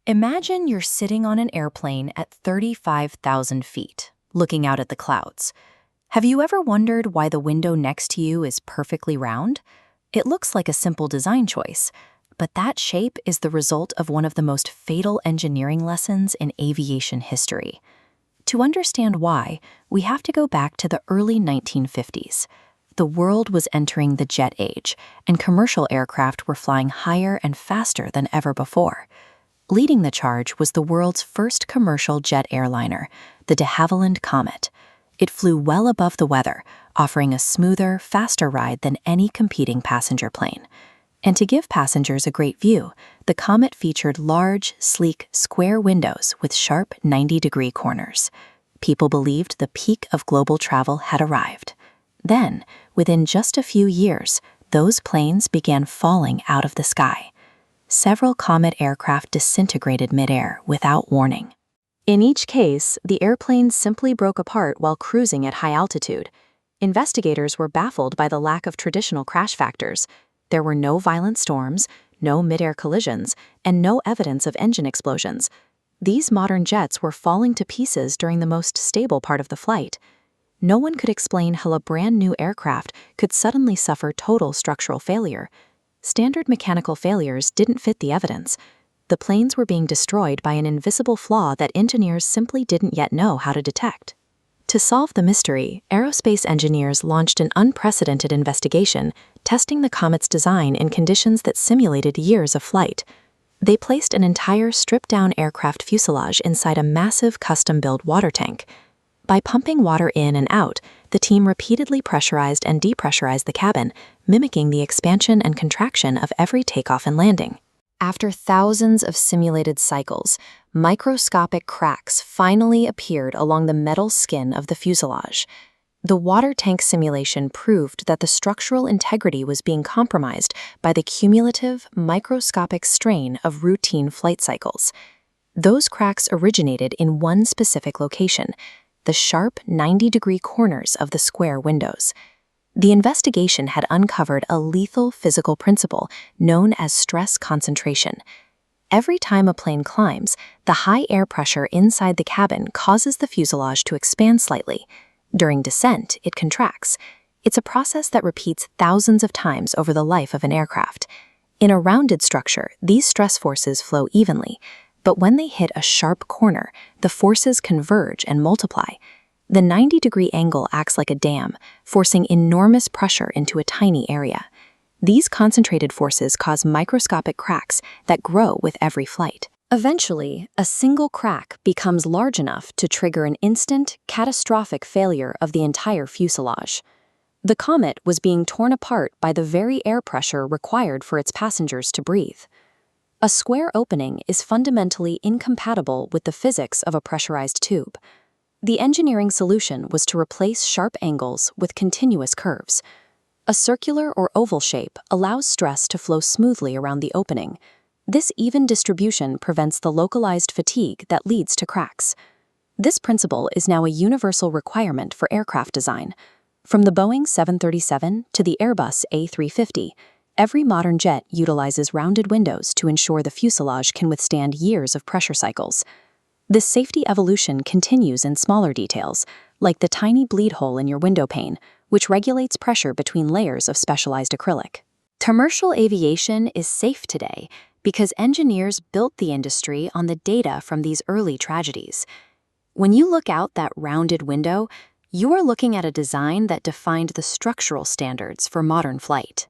Imagine you're sitting on an airplane at 35,000 feet, looking out at the clouds. Have you ever wondered why the window next to you is perfectly round? It looks like a simple design choice, but that shape is the result of one of the most fatal engineering lessons in aviation history. To understand why, we have to go back to the early 1950s. The world was entering the jet age, and commercial aircraft were flying higher and faster than ever before. Leading the charge was the world's first commercial jet airliner, the de Havilland Comet. It flew well above the weather, offering a smoother, faster ride than any competing passenger plane. And to give passengers a great view, the Comet featured large, sleek, square windows with sharp 90-degree corners. People believed the peak of global travel had arrived. Then, within just a few years, those planes began falling out of the sky. Several Comet aircraft disintegrated midair without warning. In each case, the airplanes simply broke apart while cruising at high altitude. Investigators were baffled by the lack of traditional crash factors. There were no violent storms, no midair collisions, and no evidence of engine explosions. These modern jets were falling to pieces during the most stable part of the flight. No one could explain how a brand new aircraft could suddenly suffer total structural failure. Standard mechanical failures didn't fit the evidence. The planes were being destroyed by an invisible flaw that engineers simply didn't yet know how to detect. To solve the mystery, aerospace engineers launched an unprecedented investigation, testing the Comet's design in conditions that simulated years of flight. They placed an entire stripped-down aircraft fuselage inside a massive custom-built water tank. By pumping water in and out, the team repeatedly pressurized and depressurized the cabin, mimicking the expansion and contraction of every takeoff and landing. After thousands of simulated cycles, microscopic cracks finally appeared along the metal skin of the fuselage. The water tank simulation proved that the structural integrity was being compromised by the cumulative, microscopic strain of routine flight cycles. Those cracks originated in one specific location: the sharp 90-degree corners of the square windows. The investigation had uncovered a lethal physical principle known as stress concentration. Every time a plane climbs, the high air pressure inside the cabin causes the fuselage to expand slightly. During descent, it contracts. It's a process that repeats thousands of times over the life of an aircraft. In a rounded structure, these stress forces flow evenly. But when they hit a sharp corner, the forces converge and multiply. The 90-degree angle acts like a dam, forcing enormous pressure into a tiny area. These concentrated forces cause microscopic cracks that grow with every flight. Eventually, a single crack becomes large enough to trigger an instant, catastrophic failure of the entire fuselage. The Comet was being torn apart by the very air pressure required for its passengers to breathe. A square opening is fundamentally incompatible with the physics of a pressurized tube. The engineering solution was to replace sharp angles with continuous curves. A circular or oval shape allows stress to flow smoothly around the opening. This even distribution prevents the localized fatigue that leads to cracks. This principle is now a universal requirement for aircraft design. From the Boeing 737 to the Airbus A350, every modern jet utilizes rounded windows to ensure the fuselage can withstand years of pressure cycles. This safety evolution continues in smaller details, like the tiny bleed hole in your window pane, which regulates pressure between layers of specialized acrylic. Commercial aviation is safe today because engineers built the industry on the data from these early tragedies. When you look out that rounded window, you are looking at a design that defined the structural standards for modern flight.